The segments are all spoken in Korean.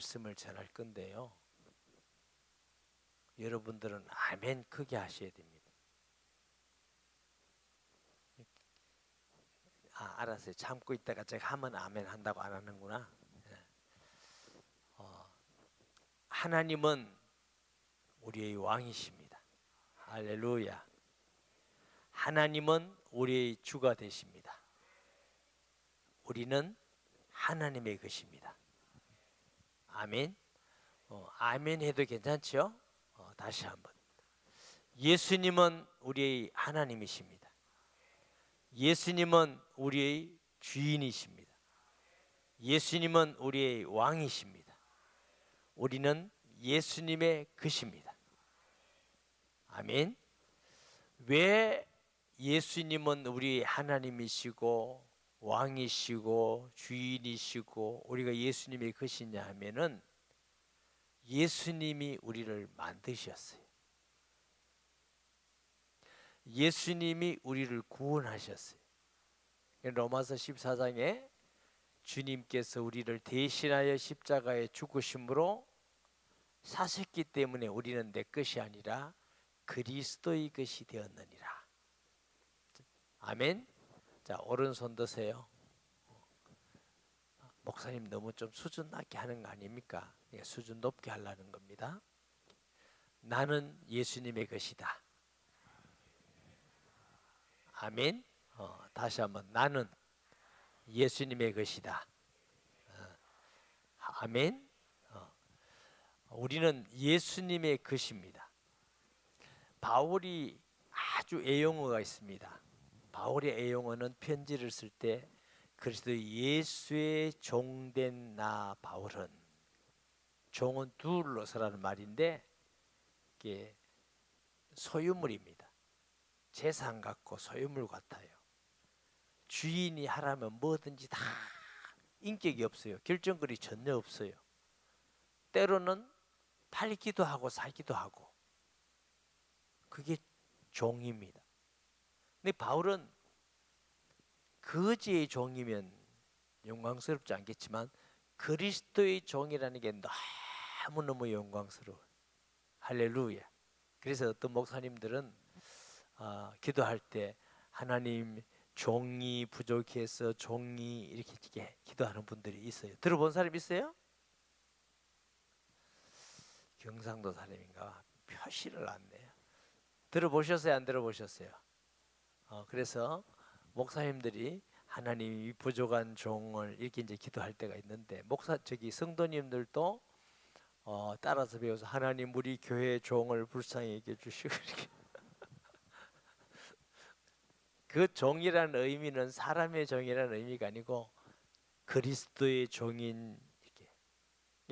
말씀을 전할 건데요. 여러분들은 아멘 크게 하셔야 됩니다. 알았어요. 참고 있다가 제가 하면 아멘 한다고 안 하는구나. 하나님은 우리의 왕이십니다. 할렐루야. 하나님은 우리의 주가 되십니다. 우리는 하나님의 것입니다. 아멘. 아멘 해도 괜찮죠? 다시 한번. 예수님은 우리의 하나님이십니다. 예수님은 우리의 주인이십니다. 예수님은 우리의 왕이십니다. 우리는 예수님의 것입니다. 아멘. 왜 예수님은 우리 하나님이시고 왕이시고 주인이시고 우리가 예수님의 것이냐 하면은 예수님이 우리를 만드셨어요. 예수님이 우리를 구원하셨어요. 로마서 14장에 주님께서 우리를 대신하여 십자가에 죽으심으로 사셨기 때문에 우리는 내 것이 아니라 그리스도의 것이 되었느니라. 아멘. 자, 오른손 드세요. 목사님 너무 좀 수준 낮게 하는 거 아닙니까? 수준 높게 하려는 겁니다. 나는 예수님의 것이다. 아멘. 다시 한번 나는 예수님의 것이다. 아멘. 우리는 예수님의 것입니다. 바울이 아주 애용어가 있습니다. 바울의 애용어는 편지를 쓸 때 그리스도 예수의 종된 나 바울은, 종은 둘로 서라는 말인데 이게 소유물입니다. 재산 같고 소유물 같아요. 주인이 하라면 뭐든지 다 인격이 없어요. 결정권이 전혀 없어요. 때로는 팔기도 하고 사기도 하고, 그게 종입니다. 근데 바울은 거지의 종이면 영광스럽지 않겠지만 그리스도의 종이라는 게 너무너무 영광스러워요. 할렐루야. 그래서 어떤 목사님들은 기도할 때 하나님 종이 부족해서 종이 이렇게 기도하는 분들이 있어요. 들어본 사람 있어요? 경상도 사람인가 표시를 안 내요. 들어보셨어요? 안 들어보셨어요? 그래서 목사님들이 하나님이 부족한 종을 이렇게 이제 기도할 때가 있는데, 성도님들도 따라서 배워서 하나님 우리 교회 종을 불쌍히 여겨 주시고 이렇게. 그 종이라는 의미는 사람의 종이라는 의미가 아니고 그리스도의 종인, 이렇게.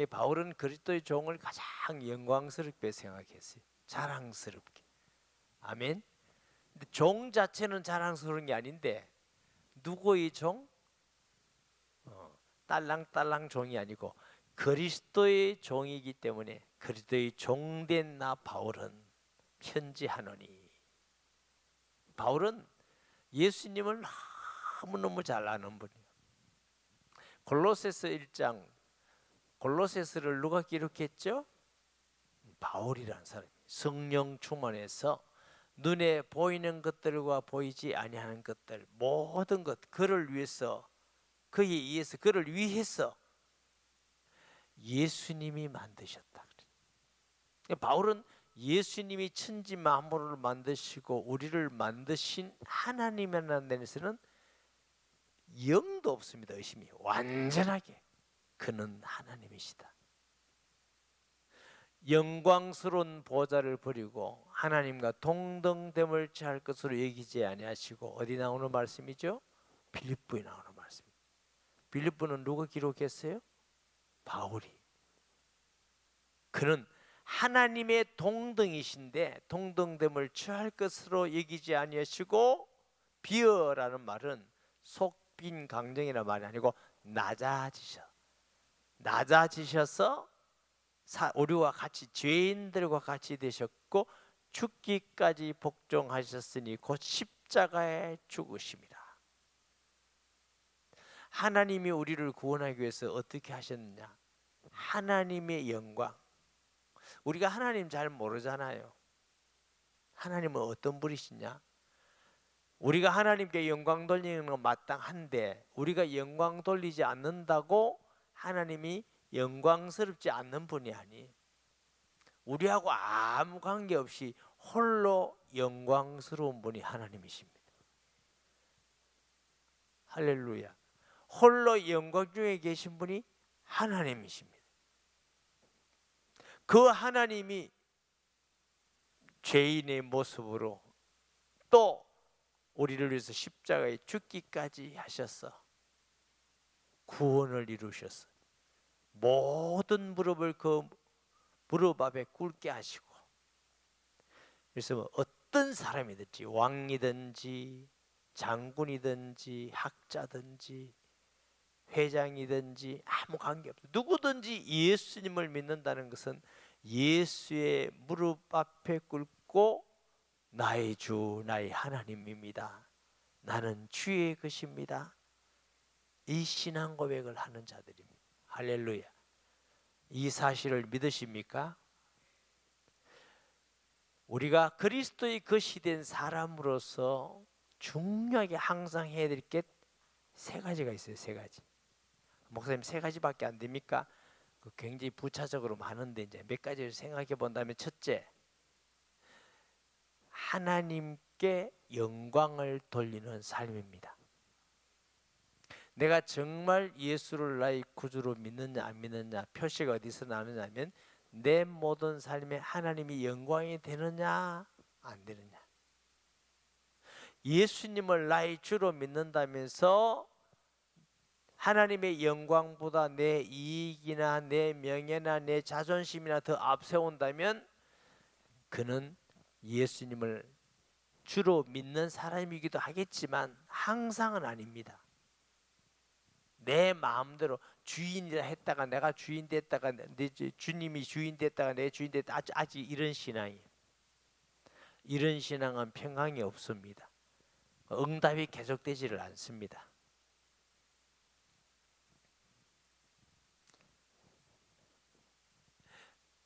바울은 그리스도의 종을 가장 영광스럽게 생각했어요. 자랑스럽게. 아멘. 근데 종 자체는 자랑스러운 게 아닌데 누구의 종? 딸랑딸랑 종이 아니고 그리스도의 종이기 때문에 그리스도의 종된 나 바울은 편지하노니. 바울은 예수님을 너무너무 잘 아는 분이에요. 골로새서 1장, 골로새서를 누가 기록했죠? 바울이라는 사람이 성령 충만해서 눈에 보이는 것들과 보이지 아니하는 것들 모든 것, 그를 위해서, 그에 의해서, 그를 위해서 예수님이 만드셨다. 바울은 예수님이 천지 만물을 만드시고 우리를 만드신 하나님이라는 데서는 영도 없습니다. 의심이. 완전하게 그는 하나님이시다. 영광스러운 보좌를 버리고 하나님과 동등됨을 취할 것으로 여기지 아니하시고, 어디 나오는 말씀이죠? 빌립보에 나오는 말씀입니다. 빌립보는 누가 기록했어요? 바울이. 그는 하나님의 동등이신데 동등됨을 취할 것으로 여기지 아니하시고, 비어라는 말은 속빈 강정이라는 말이 아니고 낮아지셔서 우리와 같이 죄인들과 같이 되셨고 죽기까지 복종하셨으니 곧 십자가에 죽으심이라. 하나님이 우리를 구원하기 위해서 어떻게 하셨느냐? 하나님의 영광. 우리가 하나님 잘 모르잖아요. 하나님은 어떤 분이시냐? 우리가 하나님께 영광 돌리는 건 마땅한데 우리가 영광 돌리지 않는다고 하나님이 영광스럽지 않는 분이 아니에요. 우리하고 아무 관계없이 홀로 영광스러운 분이 하나님이십니다. 할렐루야. 홀로 영광 중에 계신 분이 하나님이십니다. 그 하나님이 죄인의 모습으로 또 우리를 위해서 십자가에 죽기까지 하셔서 구원을 이루셨어. 모든 무릎을 그 무릎 앞에 꿇게 하시고, 그래서 어떤 사람이든지 왕이든지 장군이든지 학자든지 회장이든지 아무 관계없어. 누구든지 예수님을 믿는다는 것은 예수의 무릎 앞에 꿇고 나의 주 나의 하나님입니다, 나는 주의 것입니다, 이 신앙 고백을 하는 자들입니다. 할렐루야. 이 사실을 믿으십니까? 우리가 그리스도의 것이 된 사람으로서 중요하게 항상 해야 될 게 세 가지가 있어요. 세 가지. 목사님 세 가지밖에 안 됩니까? 굉장히 부차적으로 많은데 이제 몇 가지를 생각해 본다면, 첫째, 하나님께 영광을 돌리는 삶입니다. 내가 정말 예수를 나의 구주로 믿느냐 안 믿느냐 표시가 어디서 나느냐면 내 모든 삶에 하나님이 영광이 되느냐 안 되느냐. 예수님을 나의 주로 믿는다면서 하나님의 영광보다 내 이익이나 내 명예나 내 자존심이나 더 앞세운다면 그는 예수님을 주로 믿는 사람이기도 하겠지만 항상은 아닙니다. 내 마음대로 주인이라 했다가 내가 주인 됐다가 내 주님이 주인 됐다가 내 주인 됐다, 아직 이런 신앙이에요. 이런 신앙은 평강이 없습니다. 응답이 계속되지를 않습니다.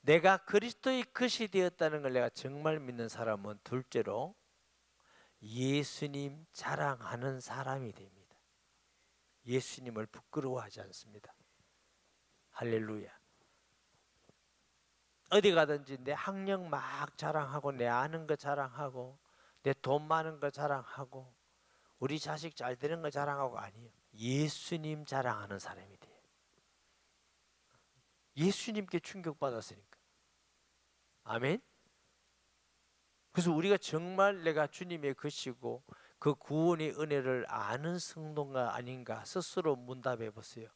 내가 그리스도의 것이 되었다는 걸 내가 정말 믿는 사람은 둘째로 예수님 자랑하는 사람이 됩니다. 예수님을 부끄러워하지 않습니다. 할렐루야. 어디 가든지 내 학력 막 자랑하고 내 아는 거 자랑하고 내 돈 많은 거 자랑하고 우리 자식 잘 되는 거 자랑하고 아니에요. 예수님 자랑하는 사람이 돼요. 예수님께 충격받았으니까. 아멘. 그래서 우리가 정말 내가 주님의 것이고 그 구원의 은혜를 아는 성도가 아닌가 스스로 문답해 보세요.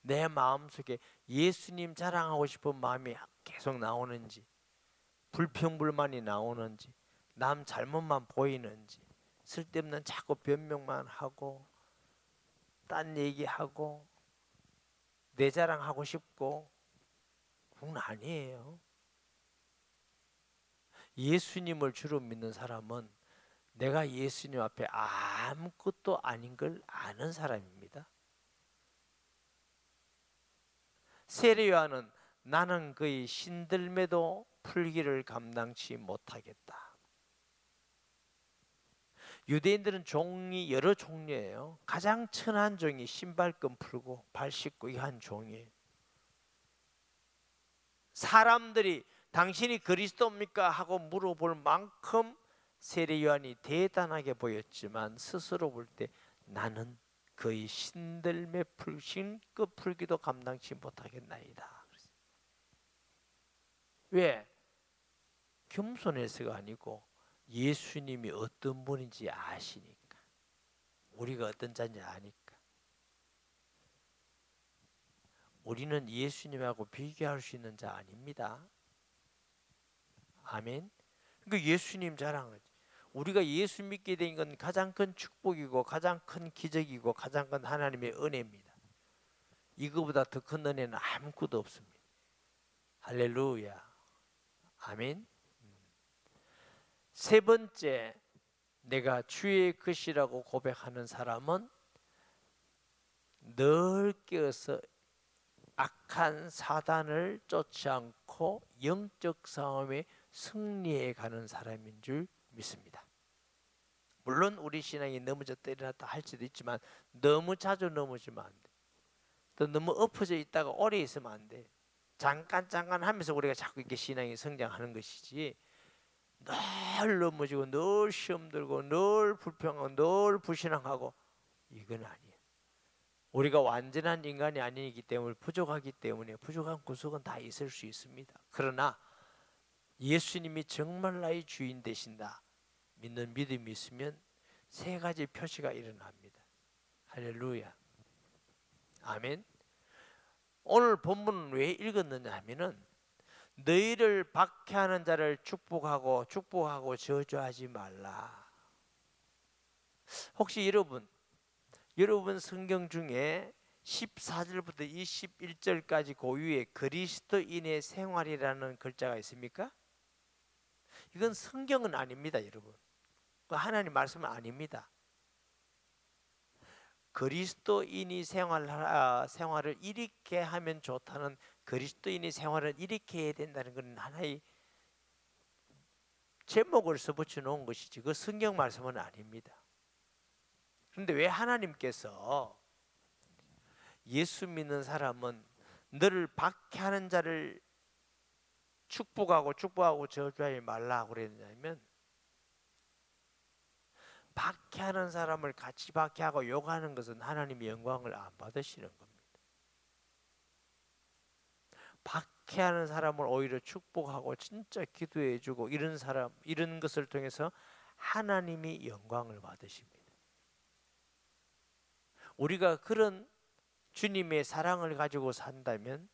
내 마음속에 예수님 자랑하고 싶은 마음이 계속 나오는지, 불평불만이 나오는지, 남 잘못만 보이는지, 쓸데없는 자꾸 변명만 하고 딴 얘기하고 내 자랑하고 싶고, 그건 아니에요. 예수님을 주로 믿는 사람은 내가 예수님 앞에 아무것도 아닌 걸 아는 사람입니다. 세례요한은 나는 그의 신들매도 풀기를 감당치 못하겠다. 유대인들은 종이 여러 종류예요. 가장 천한 종이 신발끈 풀고 발 씻고 이 한 종이에요. 사람들이 당신이 그리스도입니까? 하고 물어볼 만큼 세례 요한이 대단하게 보였지만 스스로 볼 때 나는 그의 신들매 신끝 풀기도 감당치 못하겠나이다. 왜? 겸손해서가 아니고 예수님이 어떤 분인지 아시니까, 우리가 어떤 자인지 아니까. 우리는 예수님하고 비교할 수 있는 자 아닙니다. 아멘. 그러니까 예수님 자랑하지. 우리가 예수 믿게 된 건 가장 큰 축복이고 가장 큰 기적이고 가장 큰 하나님의 은혜입니다. 이거보다 더 큰 은혜는 아무것도 없습니다. 할렐루야. 아멘. 세 번째, 내가 주의 것이라고 고백하는 사람은 늘 깨어서 악한 사단을 쫓지 않고 영적 싸움에 승리해 가는 사람인 줄 믿습니다. 물론 우리 신앙이 넘어졌다 일어났다 할지도 있지만 너무 자주 넘어지면 안 돼. 또 너무 엎어져 있다가 오래 있으면 안 돼. 잠깐 하면서 우리가 자꾸 이렇게 신앙이 성장하는 것이지, 늘 넘어지고 늘 시험 들고 늘 불평하고 늘 불신앙하고 이건 아니에요. 우리가 완전한 인간이 아니기 때문에 부족하기 때문에 부족한 구석은 다 있을 수 있습니다. 그러나 예수님이 정말 나의 주인 되신다 믿는 믿음이 있으면 세 가지 표시가 일어납니다. 할렐루야. 아멘. 오늘 본문은 왜 읽었느냐 하면은 너희를 박해하는 자를 축복하고 저주하지 말라. 혹시 여러분 성경 중에 14절부터 21절까지 그 위에 그리스도인의 생활이라는 글자가 있습니까? 이건 성경은 아닙니다, 여러분. 하나님 말씀은 아닙니다. 그리스도인이 생활을 이렇게 하면 좋다는, 그리스도인이 생활을 이렇게 해야 된다는 건 하나의 제목을 써붙여 놓은 것이지 그 성경 말씀은 아닙니다. 그런데 왜 하나님께서 예수 믿는 사람은 너를 박해하는 자를 축복하고 저주하지 말라고 그랬냐면, 박해하는 사람을 같이 박해하고 욕하는 것은 하나님의 영광을 안 받으시는 겁니다. 박해하는 사람을 오히려 축복하고 진짜 기도해주고 이런 것을 통해서 하나님이 영광을 받으십니다. 우리가 그런 주님의 사랑을 가지고 산다면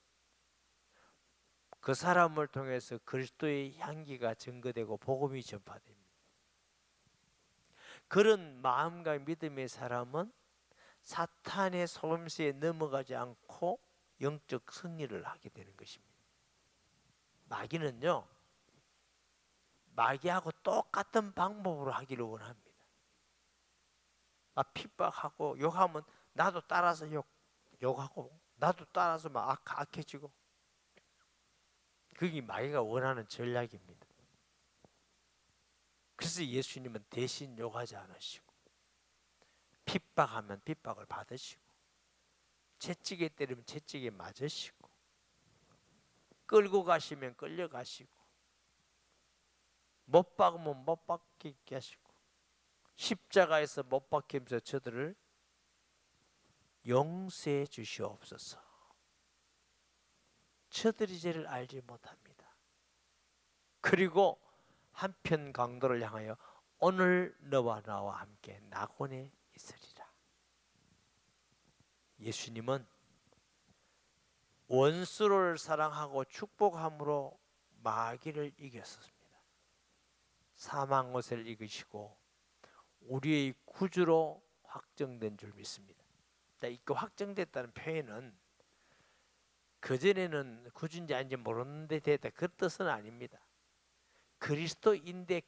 그 사람을 통해서 그리스도의 향기가 증거되고 복음이 전파됩니다. 그런 마음과 믿음의 사람은 사탄의 속임수에 넘어가지 않고 영적 승리를 하게 되는 것입니다. 마귀는요, 마귀하고 똑같은 방법으로 하기를 원합니다. 핍박하고 욕하면 나도 따라서 욕하고 나도 따라서 막 악해지고, 그게 마귀가 원하는 전략입니다. 그래서 예수님은 대신 욕하지 않으시고, 핍박하면 핍박을 받으시고, 채찍에 때리면 채찍에 맞으시고, 끌고 가시면 끌려가시고, 못 박으면 못 박히게 하시고, 십자가에서 못 박히면서 저들을 용서해 주시옵소서. 저들이 죄를 알지 못합니다. 그리고 한편 강도를 향하여 오늘 너와 나와 함께 낙원에 있으리라. 예수님은 원수를 사랑하고 축복함으로 마귀를 이겼습니다. 사망 것을 이기시고 우리의 구주로 확정된 줄 믿습니다. 이 확정됐다는 표현은 그전에는 구주인지 아닌지 모르는데 됐다, 그 뜻은 아닙니다. 그리스도인데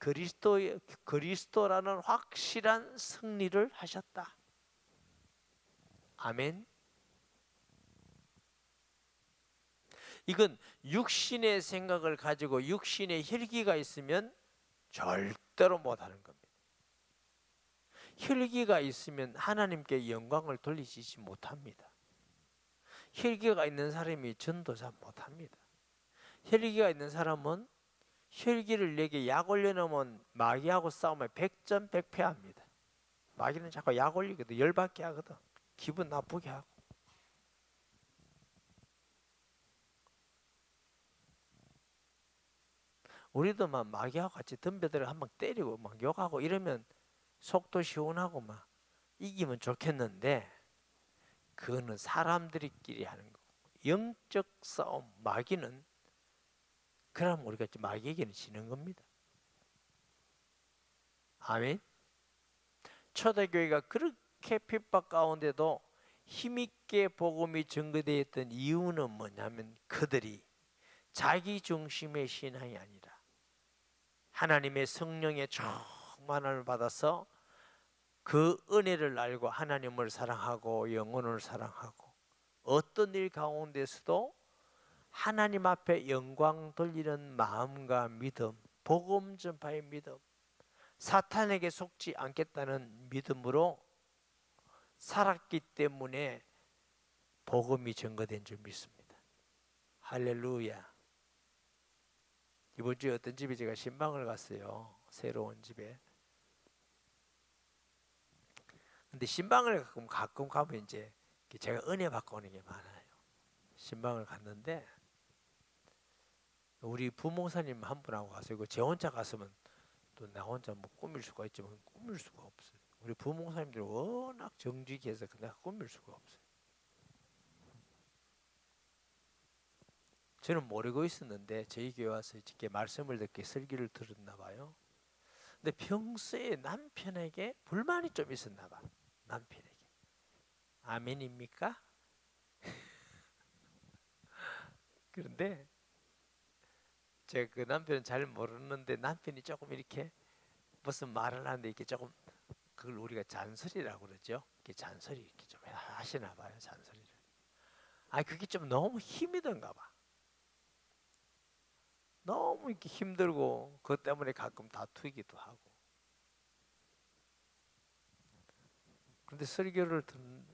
그리스도라는 확실한 승리를 하셨다. 아멘. 이건 육신의 생각을 가지고 육신의 혈기가 있으면 절대로 못하는 겁니다. 혈기가 있으면 하나님께 영광을 돌리시지 못합니다. 혈기가 있는 사람이 전도자 못합니다. 혈기가 있는 사람은 혈기를 내게 약 올려놓으면 마귀하고 싸우면 백전백패합니다. 마귀는 자꾸 약 올리거든, 열받게 하거든, 기분 나쁘게 하고. 우리도 막 마귀하고 같이 덤벼들어 한방 때리고 막 욕하고 이러면 속도 시원하고 막 이기면 좋겠는데, 그거는 사람들끼리 하는 거고, 영적 싸움, 마귀는 그럼 우리가 마귀에게는 지는 겁니다. 아멘. 초대교회가 그렇게 핍박 가운데도 힘있게 복음이 전거되어 있던 이유는 뭐냐면, 그들이 자기 중심의 신앙이 아니라 하나님의 성령의 충만함을 받아서 그 은혜를 알고 하나님을 사랑하고 영혼을 사랑하고 어떤 일 가운데서도 하나님 앞에 영광 돌리는 마음과 믿음, 복음 전파의 믿음, 사탄에게 속지 않겠다는 믿음으로 살았기 때문에 복음이 증거된 줄 믿습니다. 할렐루야. 이번 주에 어떤 집에 제가 신방을 갔어요. 새로운 집에. 근데 신방을 가끔 가면 이제 제가 은혜 받고 오는 게 많아요. 신방을 갔는데 우리 부목사님 한 분하고 갔어요. 제 혼자 갔으면 또 나 혼자 뭐 꾸밀 수가 있지만 꾸밀 수가 없어요. 우리 부목사님들이 워낙 정직해서 내가 꾸밀 수가 없어요. 저는 모르고 있었는데 저희 교회 와서 이렇게 말씀을 듣게 설교를 들었나 봐요. 근데 평소에 남편에게 불만이 좀 있었나 봐. 남편에게. 아멘입니까? 그런데 제가 그 남편은 잘 모르는데 남편이 조금 이렇게 무슨 말을 하는데 이렇게 조금 그걸 우리가 잔소리라고 그러죠. 이렇게 잔소리 이렇게 좀 하시나 봐요. 잔소리를. 아 그게 좀 너무 힘이 든가 봐. 너무 이렇게 힘들고 그것 때문에 가끔 다투기도 하고. 그런데 설교를 듣는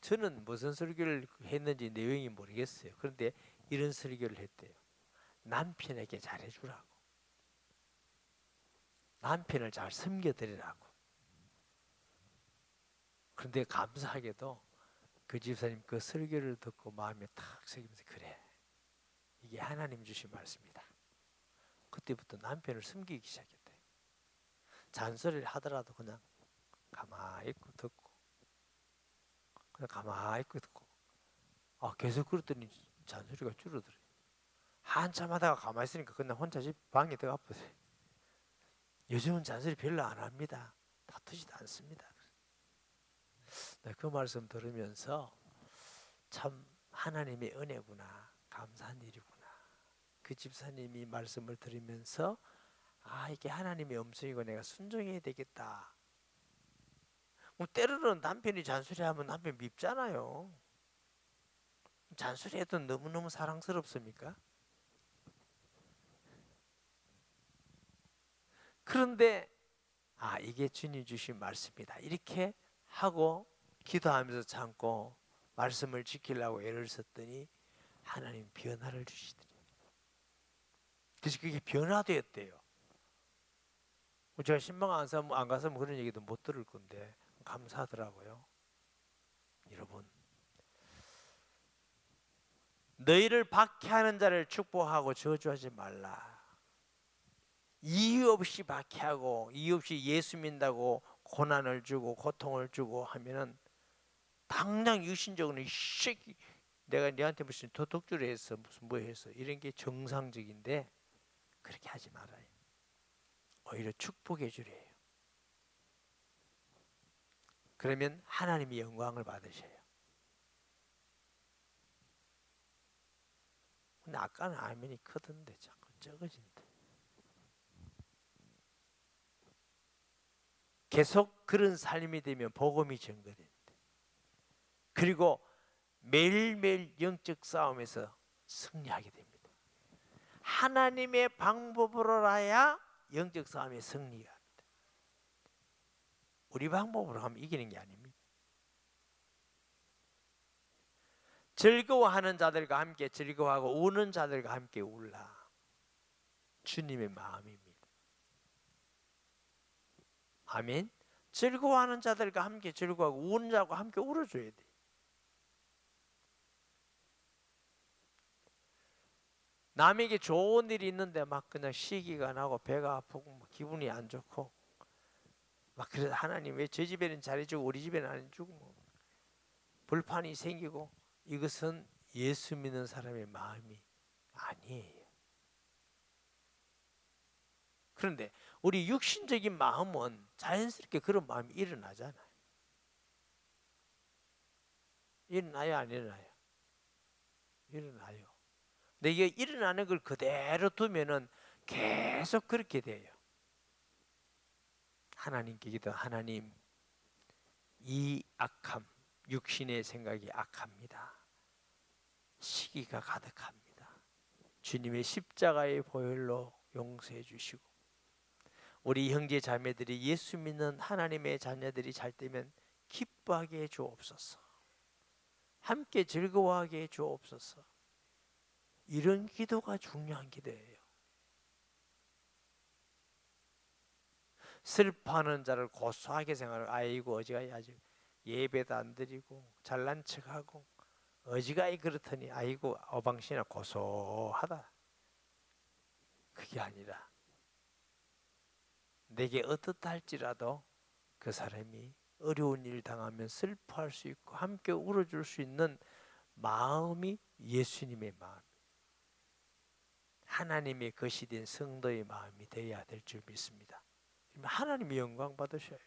저는 무슨 설교를 했는지 내용이 모르겠어요. 그런데 이런 설교를 했대요. 남편에게 잘해주라고. 남편을 잘 섬겨드리라고. 그런데 감사하게도 그 집사님 그 설교를 듣고 마음에 탁 새기면서 그래. 이게 하나님 주신 말씀이다. 그때부터 남편을 섬기기 시작했대요. 잔소리를 하더라도 그냥 가만히 있고 듣고 그냥 가만히 있고 듣고 계속 그랬더니 잔소리가 줄어들어요. 한참 하다가 가만히 있으니까 그냥 혼자 집 방에 들어가 버려요. 요즘은 잔소리 별로 안 합니다. 다투지도 않습니다. 네, 그 말씀 들으면서 참 하나님의 은혜구나, 감사한 일이구나. 그 집사님이 말씀을 들으면서 이게 하나님의 음성이고 내가 순종해야 되겠다. 때로는 남편이 잔소리하면 남편 밉잖아요. 잔소리해도 너무너무 사랑스럽습니까? 그런데 이게 주님 주신 말씀이다. 이렇게 하고 기도하면서 참고 말씀을 지키려고 애를 썼더니 하나님 변화를 주시더니 그래서 그게 변화되었대요. 제가 신방 안 갔으면 그런 얘기도 못 들을 건데 감사하더라고요. 여러분 너희를 박해하는 자를 축복하고 저주하지 말라. 이유 없이 박해하고 이유 없이 예수 믿는다고 고난을 주고 고통을 주고 하면은 당장 유신적으로 이 새끼 내가 네한테 무슨 도둑질을 했어 무슨 뭐 했어 이런 게 정상적인데 그렇게 하지 말아요. 오히려 축복해 주래요. 그러면 하나님이 영광을 받으셔요. 근데 아까는 아멘이 크던데 자꾸 적어진다. 계속 그런 삶이 되면 복음이 증거된다. 그리고 매일매일 영적 싸움에서 승리하게 됩니다. 하나님의 방법으로라야 영적 싸움에 승리가 합니다. 우리 방법으로 하면 이기는 게 아닙니다. 즐거워하는 자들과 함께 즐거워하고 우는 자들과 함께 울라. 주님의 마음입니다. 아멘. 즐거워하는 자들과 함께 즐거워하고 우는 자와 함께 울어줘야 돼. 남에게 좋은 일이 있는데 막 그냥 시기가 나고 배가 아프고 기분이 안 좋고 막 그래서 하나님 왜 저 집에는 잘해주고 우리 집에는 안 해주고 뭐 불판이 생기고 이것은 예수 믿는 사람의 마음이 아니에요. 그런데 우리 육신적인 마음은 자연스럽게 그런 마음이 일어나잖아요. 일어나요, 안 일어나요? 일어나요. 근데 이게 일어나는 걸 그대로 두면은 계속 그렇게 돼요. 하나님께 기도, 하나님 이 악함, 육신의 생각이 악합니다. 시기가 가득합니다. 주님의 십자가의 보혈로 용서해 주시고, 우리 형제 자매들이 예수 믿는 하나님의 자녀들이 잘 되면 기뻐하게 해 주옵소서. 함께 즐거워하게 해 주옵소서. 이런 기도가 중요한 기도예요. 슬퍼하는 자를 고소하게 생각하고, 아이고 어지간히 아주 예배도 안 드리고 잘난 척하고 어지간히 그렇더니 아이고 어방신아 고소하다. 그게 아니라 내게 어떻다 할지라도 그 사람이 어려운 일 당하면 슬퍼할 수 있고 함께 울어줄 수 있는 마음이 예수님의 마음, 하나님의 것이 된 성도의 마음이 되어야 될 줄 믿습니다. 하나님의 영광 받으셔요.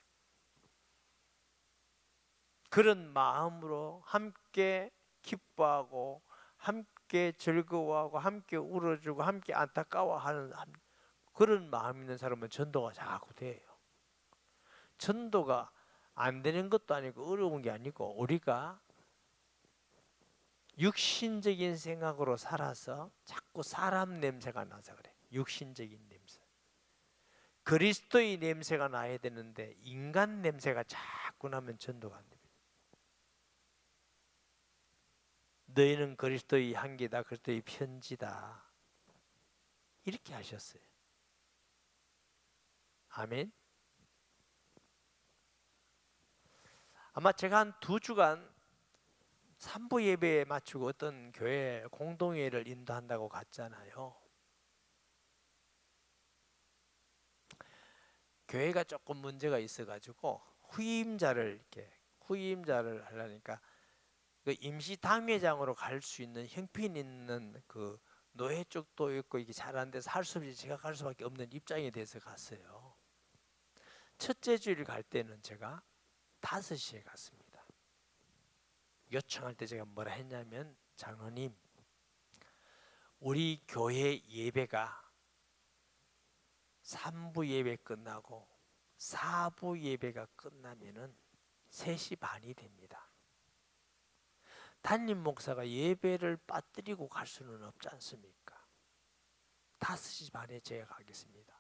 그런 마음으로 함께 기뻐하고 함께 즐거워하고 함께 울어주고 함께 안타까워하는 그런 마음 있는 사람은 전도가 자꾸 돼요. 전도가 안 되는 것도 아니고 어려운 게 아니고 우리가 육신적인 생각으로 살아서 자꾸 사람 냄새가 나서 그래. 육신적인 냄새. 그리스도의 냄새가 나야 되는데 인간 냄새가 자꾸 나면 전도가 안 됩니다. 너희는 그리스도의 향기다, 그리스도의 편지다, 이렇게 하셨어요. 아멘. 아마 제가 한 2주간 산부 예배에 맞추고 어떤 교회 공동회를 인도한다고 갔잖아요. 교회가 조금 문제가 있어가지고 후임자를 하려니까 그 임시 당회장으로 갈 수 있는 형편 있는 그 노회 쪽도 있고 이게 잘 안 돼서 할 수 없이 제가 갈 수밖에 없는 입장이 돼서 갔어요. 첫째 주일 갈 때는 제가 5시에 갔습니다. 요청할 때 제가 뭐라 했냐면, 장로님, 우리 교회 예배가 3부 예배 끝나고 4부 예배가 끝나면은 3시 반이 됩니다. 담임 목사가 예배를 빠뜨리고 갈 수는 없지 않습니까? 5시 반에 제가 가겠습니다.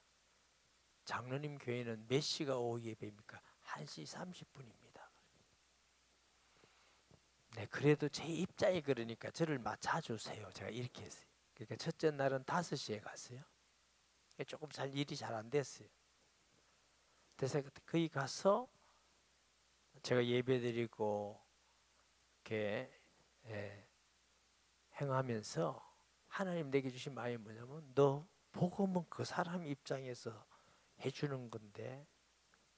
장로님 교회는 몇 시가 오후 예배입니까? 1시 30분입니다. 네, 그래도 제 입장이 그러니까 저를 맞춰주세요. 제가 이렇게 했어요. 그러니까 첫째 날은 5시에 갔어요. 조금 일이 잘 안 됐어요. 그래서 거기 가서 제가 예배드리고 이렇게 행하면서 하나님 내게 주신 마음이 뭐냐면, 너 복음은 그 사람 입장에서 해주는 건데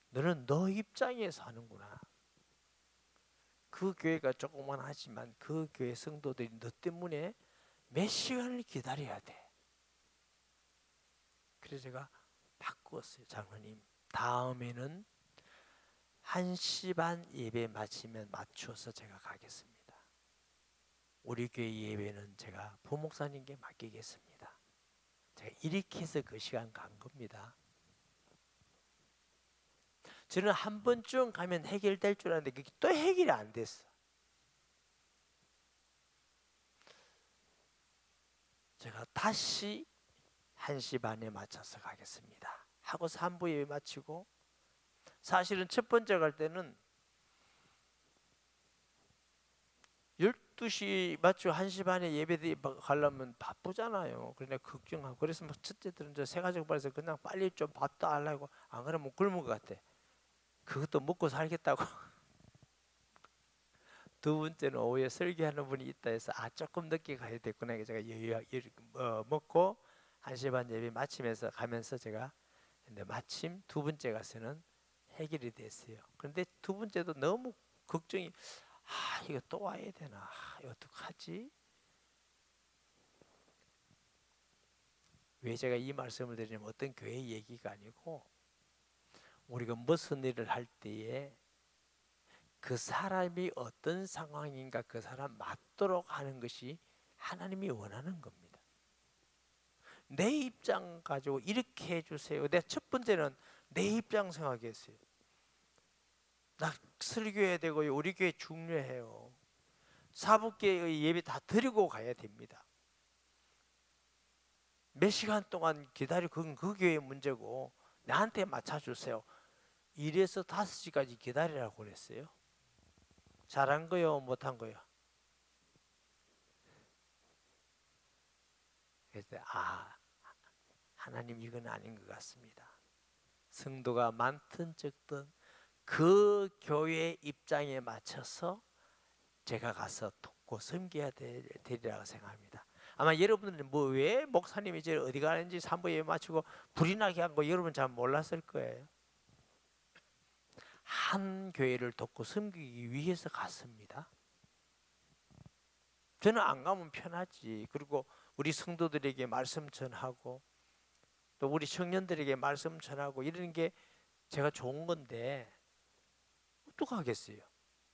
너는 너 입장에서 하는구나. 그 교회가 조그만 하지만 그 교회 성도들이 너 때문에 몇 시간을 기다려야 돼. 그래서 제가 바꾸었어요. 장로님, 다음에는 1시 반 예배 마치면 맞추어서 제가 가겠습니다. 우리 교회 예배는 제가 부목사님께 맡기겠습니다. 제가 이렇게 해서 그 시간 간 겁니다. 저는 한 번쯤 가면 해결될 줄 알았는데 그게 또 해결이 안 됐어. 제가 다시 1시 반에 맞춰서 가겠습니다 하고 3부 예배 마치고, 사실은 첫 번째 갈 때는 12시 맞추고 1시 반에 예배 가려면 바쁘잖아요. 그러니까 걱정하고, 그래서 뭐 첫째들은 저 새가족 발에서 그냥 빨리 좀 밥도 하려고, 안 그러면 굶을 것 같아. 그것도 먹고 살겠다고. 두 번째는 오후에 설교하는 분이 있다 해서 조금 늦게 가야 됐구나. 제가 먹고 1시 반 예배 마치면서 가면서 제가, 근데 마침 두 번째 가서는 해결이 됐어요. 그런데 두 번째도 너무 걱정이, 이거 또 와야 되나? 이거 어떡하지? 왜 제가 이 말씀을 드리냐면, 어떤 교회 얘기가 아니고 우리가 무슨 일을 할 때에 그 사람이 어떤 상황인가 그 사람 맞도록 하는 것이 하나님이 원하는 겁니다. 내 입장 가지고 이렇게 해주세요. 내가 첫 번째는 내 입장 생각했어요. 나 설교해야 되고요. 우리 교회 중요해요. 사복계의 예배 다 드리고 가야 됩니다. 몇 시간 동안 기다리고 그건 그 교회의 문제고 나한테 맞춰주세요. 1에서 5시까지 기다리라고 그랬어요. 잘한 거요? 못한 거요? 그래서 하나님 이건 아닌 것 같습니다. 성도가 많든 적든 그 교회 입장에 맞춰서 제가 가서 돕고 섬겨야 되리라고 생각합니다. 아마 여러분들은 뭐 왜 목사님이 이제 어디 가는지 산부 예배 마치고 불이 나게 한 거 여러분 잘 몰랐을 거예요. 한 교회를 돕고 섬기기 위해서 갔습니다. 저는 안 가면 편하지. 그리고 우리 성도들에게 말씀 전하고 또 우리 청년들에게 말씀 전하고 이러는 게 제가 좋은 건데 어떡하겠어요.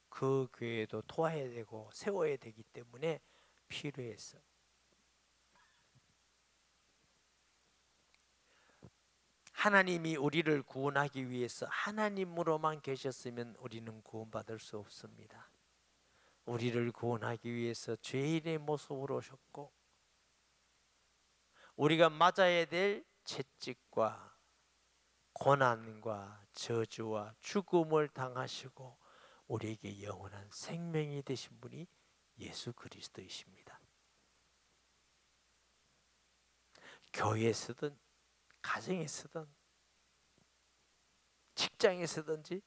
그 교회도 도와야 되고 세워야 되기 때문에 필요했어. 하나님이 우리를 구원하기 위해서 하나님으로만 계셨으면 우리는 구원받을 수 없습니다. 우리를 구원하기 위해서 죄인의 모습으로 오셨고 우리가 맞아야 될 채찍과 고난과 저주와 죽음을 당하시고 우리에게 영원한 생명이 되신 분이 예수 그리스도이십니다. 교회에서든 가정에서든 직장에서든지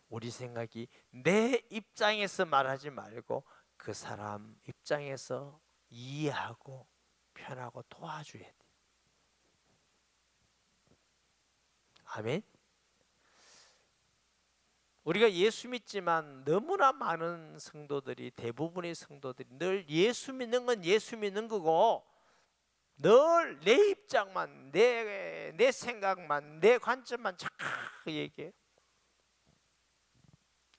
우리 생각이 내 입장에서 말하지 말고 그 사람 입장에서 이해하고 편하고 도와줘야 돼. 아멘. 우리가 예수 믿지만 너무나 많은 성도들이 대부분의 성도들이 늘 예수 믿는 건 예수 믿는 거고 늘 내 입장만 내 생각만 내 관점만 자꾸 얘기해요.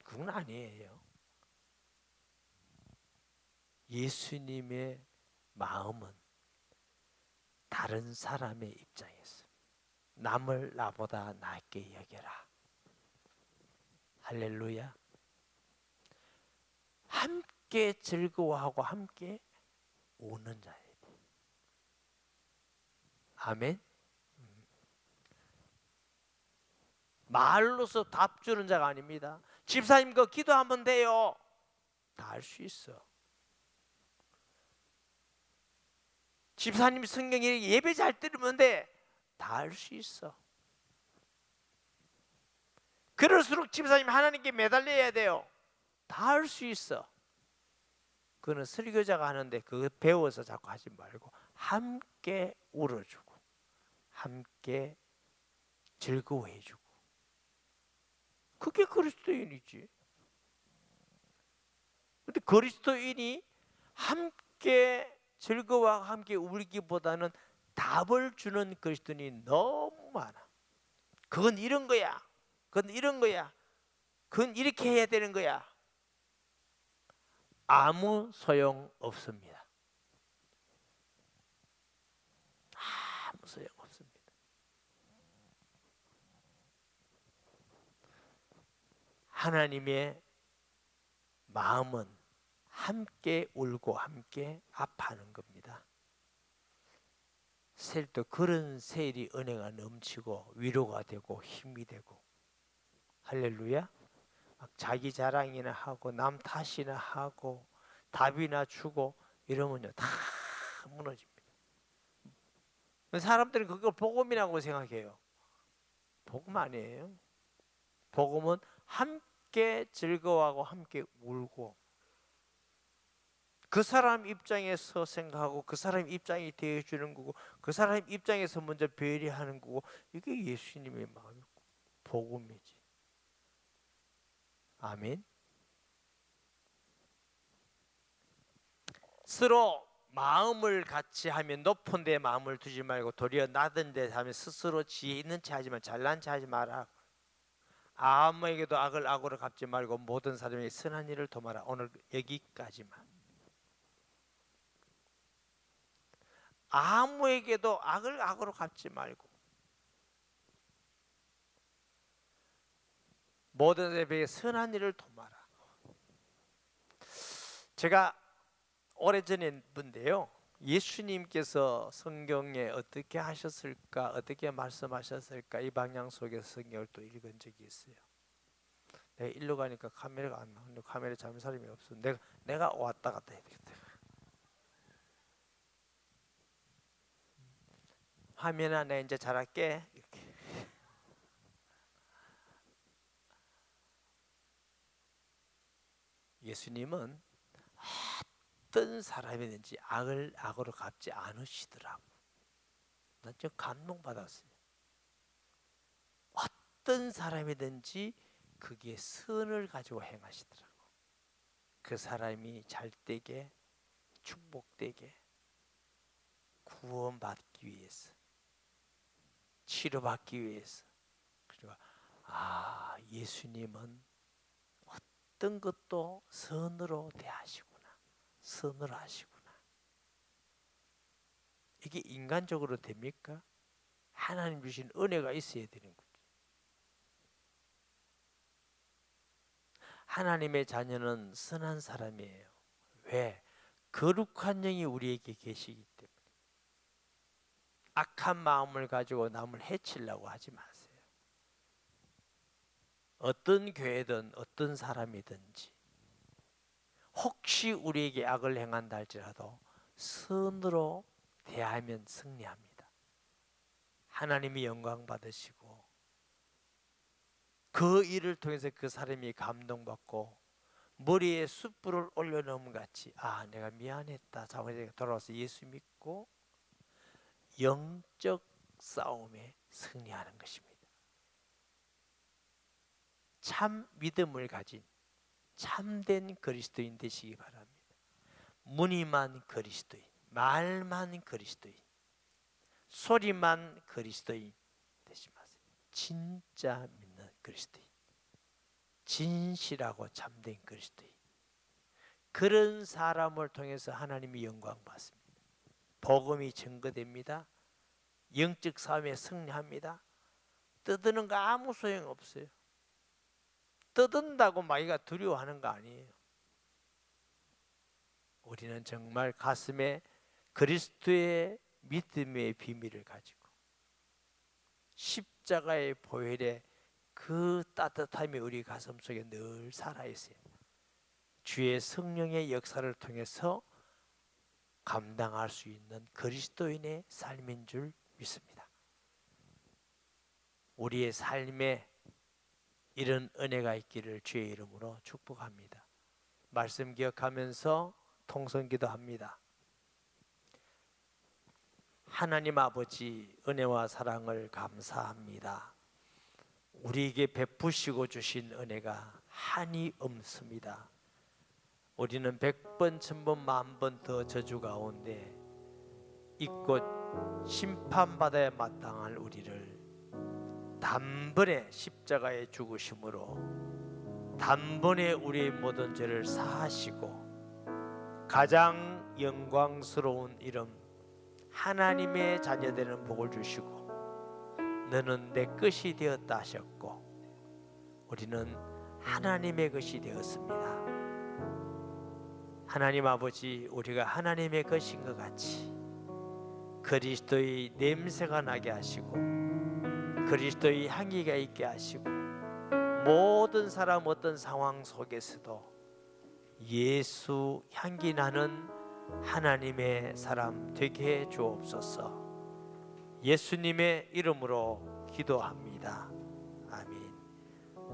그건 아니에요. 예수님의 마음은 다른 사람의 입장에서 남을 나보다 낫게 여겨라. 할렐루야. 함께 즐거워하고 함께 우는 자예요. 아멘. 말로서 답 주는 자가 아닙니다. 집사님 그 기도하면 돼요. 다 할 수 있어. 집사님 성경에 예배 잘 들으면 돼. 다 할 수 있어. 그럴수록 집사님 하나님께 매달려야 돼요. 다 할 수 있어. 그거는 설교자가 하는데 그거 배워서 자꾸 하지 말고 함께 울어주고 함께 즐거워해주고 그게 그리스도인이지. 근데 그리스도인이 함께 즐거워하고 함께 울기보다는 답을 주는 그리스도인이 너무 많아. 그건 이런 거야. 그건 이런 거야. 그건 이렇게 해야 되는 거야. 아무 소용 없습니다. 아무 소용 없습니다. 하나님의 마음은 함께 울고 함께 아파하는 겁니다. 셀도 그런 셀이 은혜가 넘치고 위로가 되고 힘이 되고 할렐루야. 막 자기 자랑이나 하고 남 탓이나 하고 답이나 주고 이러면요 다 무너집니다. 사람들은 그걸 복음이라고 생각해요. 복음 아니에요. 복음은 함께 즐거워하고 함께 울고 그 사람 입장에서 생각하고 그 사람 입장이 되어주는 거고 그 사람 입장에서 먼저 배려하는 거고 이게 예수님의 마음이고 복음이지. 아멘. 서로 마음을 같이 하면 높은 데 마음을 두지 말고 도리어 낮은 데 하면 스스로 지혜 있는 체 하지만 잘난 체 하지 마라. 아무에게도 악을 악으로 갚지 말고 모든 사람에게 선한 일을 도마라. 오늘 여기까지만. 아무에게도 악을 악으로 갚지 말고 모든 사람에게 선한 일을 도마라. 제가 오래전에 본데요, 예수님께서 성경에 어떻게 하셨을까, 어떻게 말씀하셨을까, 이 방향 속에서 성경을 또 읽은 적이 있어요. 내가 일로 가니까 카메라가 안 나오는데 카메라 잡는 사람이 없어. 내가 왔다 갔다 해야 되겠다. 화면에 내가 이제 잘할게. 이렇게. 예수님은 어떤 사람이든지 악을 악으로 갚지 않으시더라고. 난 좀 감동받았어요. 어떤 사람이든지 그게 선을 가지고 행하시더라고. 그 사람이 잘되게, 축복되게, 구원받기 위해서, 치료받기 위해서. 그러니까 예수님은 어떤 것도 선으로 대하시구나, 선으로 하시구나. 이게 인간적으로 됩니까? 하나님 주신 은혜가 있어야 되는 거죠. 하나님의 자녀는 선한 사람이에요. 왜? 거룩한 영이 우리에게 계시기 때문에. 악한 마음을 가지고 남을 해치려고 하지 마세요. 어떤 교회든 어떤 사람이든지 혹시 우리에게 악을 행한다 할지라도 선으로 대하면 승리합니다. 하나님이 영광 받으시고 그 일을 통해서 그 사람이 감동받고 머리에 숯불을 올려놓은 같이 내가 미안했다. 자기가 돌아와서 예수 믿고 영적 싸움에 승리하는 것입니다. 참 믿음을 가진 참된 그리스도인 되시기 바랍니다. 무늬만 그리스도인, 말만 그리스도인, 소리만 그리스도인 되지 마세요. 진짜 믿는 그리스도인, 진실하고 참된 그리스도인, 그런 사람을 통해서 하나님이 영광 받습니다. 복음이 증거됩니다. 영적 싸움에 승리합니다. 떠드는 거 아무 소용 없어요. 떠든다고 마귀가 두려워하는 거 아니에요. 우리는 정말 가슴에 그리스도의 믿음의 비밀을 가지고 십자가의 보혈의 그 따뜻함이 우리 가슴 속에 늘 살아있어요. 주의 성령의 역사를 통해서 감당할 수 있는 그리스도인의 삶인 줄 믿습니다. 우리의 삶에 이런 은혜가 있기를 주의 이름으로 축복합니다. 말씀 기억하면서 통성기도합니다. 하나님 아버지, 은혜와 사랑을 감사합니다. 우리에게 베푸시고 주신 은혜가 한이 없습니다. 우리는 100번, 1000번, 10,000번 더 저주 가운데 이곳 심판받아야 마땅할 우리를 단번에 십자가에 죽으심으로 단번에 우리의 모든 죄를 사하시고 가장 영광스러운 이름 하나님의 자녀되는 복을 주시고 너는 내 것이 되었다 하셨고 우리는 하나님의 것이 되었습니다. 하나님 아버지, 우리가 하나님의 것인 것 같이 그리스도의 냄새가 나게 하시고 그리스도의 향기가 있게 하시고 모든 사람 어떤 상황 속에서도 예수 향기 나는 하나님의 사람 되게 해 주옵소서. 예수님의 이름으로 기도합니다. 아멘.